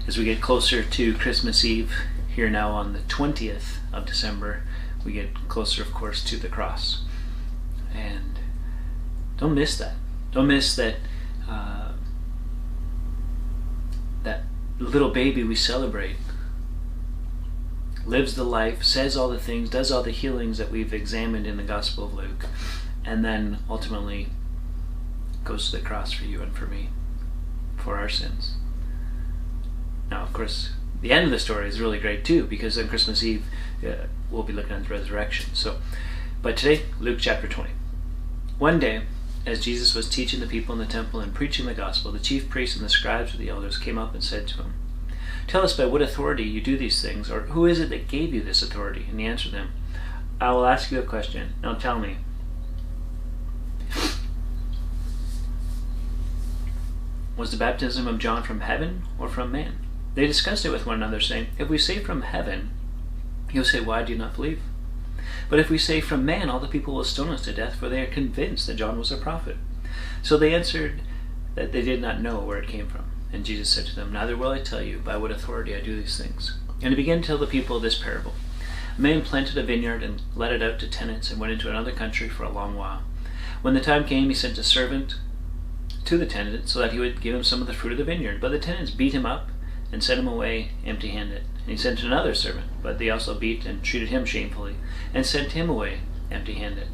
As we get closer to Christmas Eve, here now on the 20th of December, we get closer, of course, to the cross. And don't miss that. Don't miss that that little baby we celebrate lives the life, says all the things, does all the healings that we've examined in the Gospel of Luke, and then ultimately goes to the cross for you and for me, for our sins. Now, of course, the end of the story is really great too, because on Christmas Eve we'll be looking at the resurrection. But today, Luke chapter 20. One day, as Jesus was teaching the people in the temple and preaching the gospel, the chief priests and the scribes with the elders came up and said to him, "Tell us by what authority you do these things, or who is it that gave you this authority?" And he answered them, "I will ask you a question. Now tell me, was the baptism of John from heaven or from man?" They discussed it with one another, saying, "If we say from heaven, he'll say, 'Why do you not believe?' But if we say from man, all the people will stone us to death, for they are convinced that John was a prophet." So they answered that they did not know where it came from. And Jesus said to them, "Neither will I tell you by what authority I do these things." And he began to tell the people this parable. A man planted a vineyard and let it out to tenants and went into another country for a long while. When the time came, he sent a servant to the tenant so that he would give him some of the fruit of the vineyard. But the tenants beat him up and sent him away empty-handed. And he sent another servant, but they also beat and treated him shamefully, and sent him away empty-handed.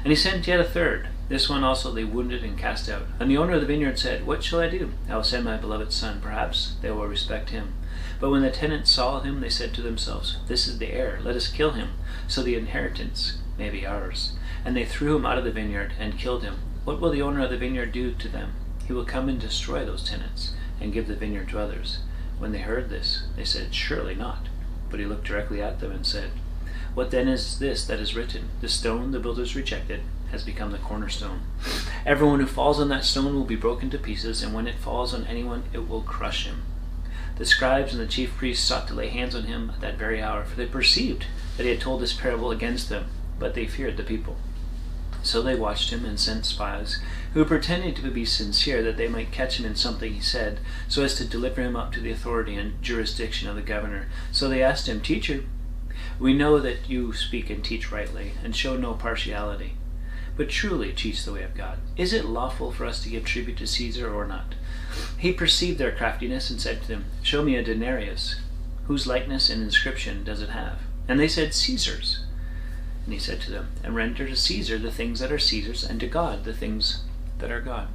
And he sent yet a third. This one also they wounded and cast out. And the owner of the vineyard said, "What shall I do? I will send my beloved son. Perhaps they will respect him." But when the tenants saw him, they said to themselves, "This is the heir. Let us kill him, so the inheritance may be ours." And they threw him out of the vineyard and killed him. What will the owner of the vineyard do to them? He will come and destroy those tenants and give the vineyard to others. When they heard this, they said, "Surely not." But he looked directly at them and said, "What then is this that is written? The stone the builders rejected has become the cornerstone. Everyone who falls on that stone will be broken to pieces, and when it falls on anyone, it will crush him." The scribes and the chief priests sought to lay hands on him at that very hour, for they perceived that he had told this parable against them, but they feared the people. So they watched him and sent spies, who pretended to be sincere, that they might catch him in something he said, so as to deliver him up to the authority and jurisdiction of the governor. So they asked him, "Teacher, we know that you speak and teach rightly, and show no partiality, but truly teach the way of God. Is it lawful for us to give tribute to Caesar or not?" He perceived their craftiness and said to them, "Show me a denarius. Whose likeness and inscription does it have?" And they said, "Caesar's." And he said to them, "And render to Caesar the things that are Caesar's, and to God the things that are God."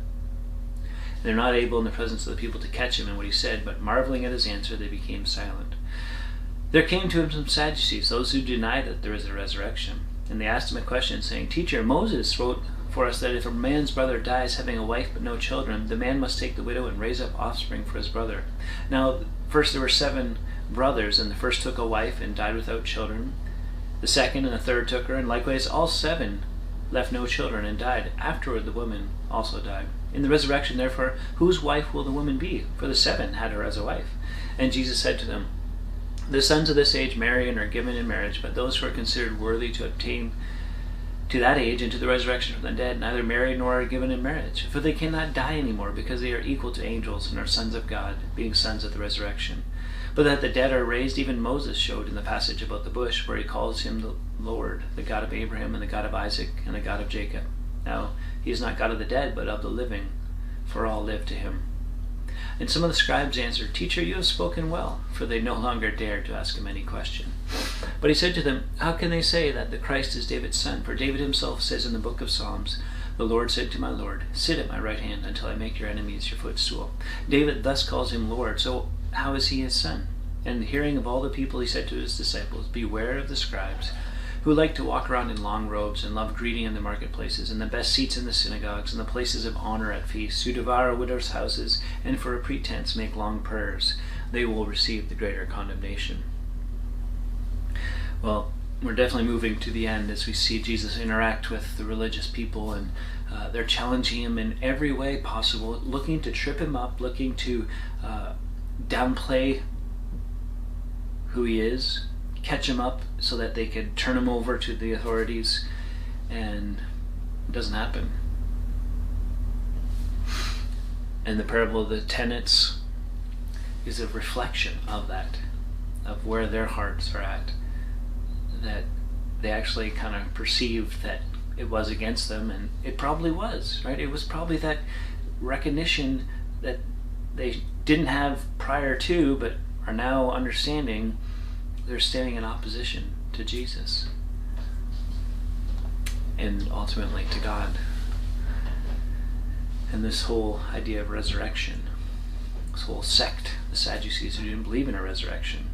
And they're not able in the presence of the people to catch him in what he said, but marveling at his answer, they became silent. There came to him some Sadducees, those who deny that there is a resurrection. And they asked him a question, saying, "Teacher, Moses wrote for us that if a man's brother dies having a wife but no children, the man must take the widow and raise up offspring for his brother. Now, first there were 7 brothers, and the first took a wife and died without children. The second and the third took her, and likewise all 7 left no children and died. Afterward the woman also died. In the resurrection, therefore, whose wife will the woman be? For the 7 had her as a wife." And Jesus said to them, "The sons of this age marry and are given in marriage, but those who are considered worthy to obtain to that age and to the resurrection from the dead neither marry nor are given in marriage, for they cannot die any more, because they are equal to angels and are sons of God, being sons of the resurrection. But that the dead are raised, even Moses showed in the passage about the bush, where he calls him the Lord, the God of Abraham and the God of Isaac and the God of Jacob. Now he is not God of the dead, but of the living, for all live to him." And some of the scribes answered, "Teacher, you have spoken well," for they no longer dared to ask him any question. But he said to them, "How can they say that the Christ is David's son? For David himself says in the book of Psalms, 'The Lord said to my Lord, sit at my right hand until I make your enemies your footstool.' David thus calls him Lord, so how is he his son?" And hearing of all the people, he said to his disciples, "Beware of the scribes, who like to walk around in long robes and love greeting in the marketplaces and the best seats in the synagogues and the places of honor at feasts, who devour widows' houses and for a pretense make long prayers. They will receive the greater condemnation." Well, we're definitely moving to the end as we see Jesus interact with the religious people, and they're challenging him in every way possible, looking to trip him up, looking to downplay who he is, catch him up so that they could turn him over to the authorities, and it doesn't happen. And the parable of the tenants is a reflection of that, of where their hearts are at, that they actually kind of perceived that it was against them, and it probably was, right? It was probably that recognition that they didn't have prior to, but are now understanding they're standing in opposition to Jesus and ultimately to God. And this whole idea of resurrection, this whole sect, the Sadducees, who didn't believe in a resurrection,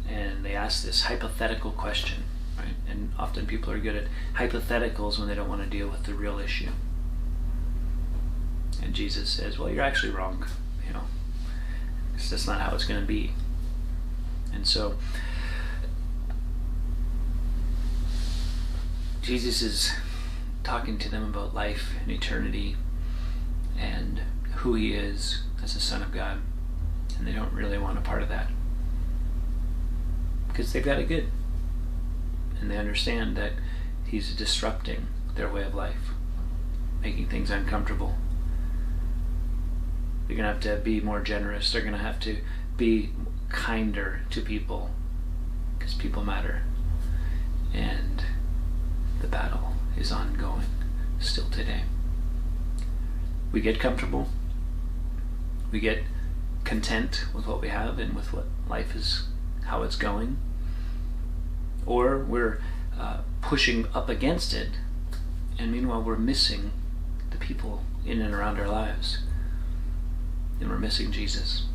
and they asked this hypothetical question, right? And often people are good at hypotheticals when they don't want to deal with the real issue. And Jesus says, well, you're actually wrong, because that's not how it's going to be. And so Jesus is talking to them about life and eternity and who he is as the Son of God, and they don't really want a part of that because they've got it good, and they understand that he's disrupting their way of life, making things uncomfortable. They're going to have to be more generous. They're going to have to be kinder to people because people matter, and the battle is ongoing still today. We get comfortable, we get content with what we have and with what life is, how it's going, or we're pushing up against it, and meanwhile we're missing the people in and around our lives, and we're missing Jesus.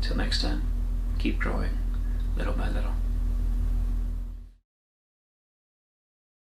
Till next time, keep growing little by little.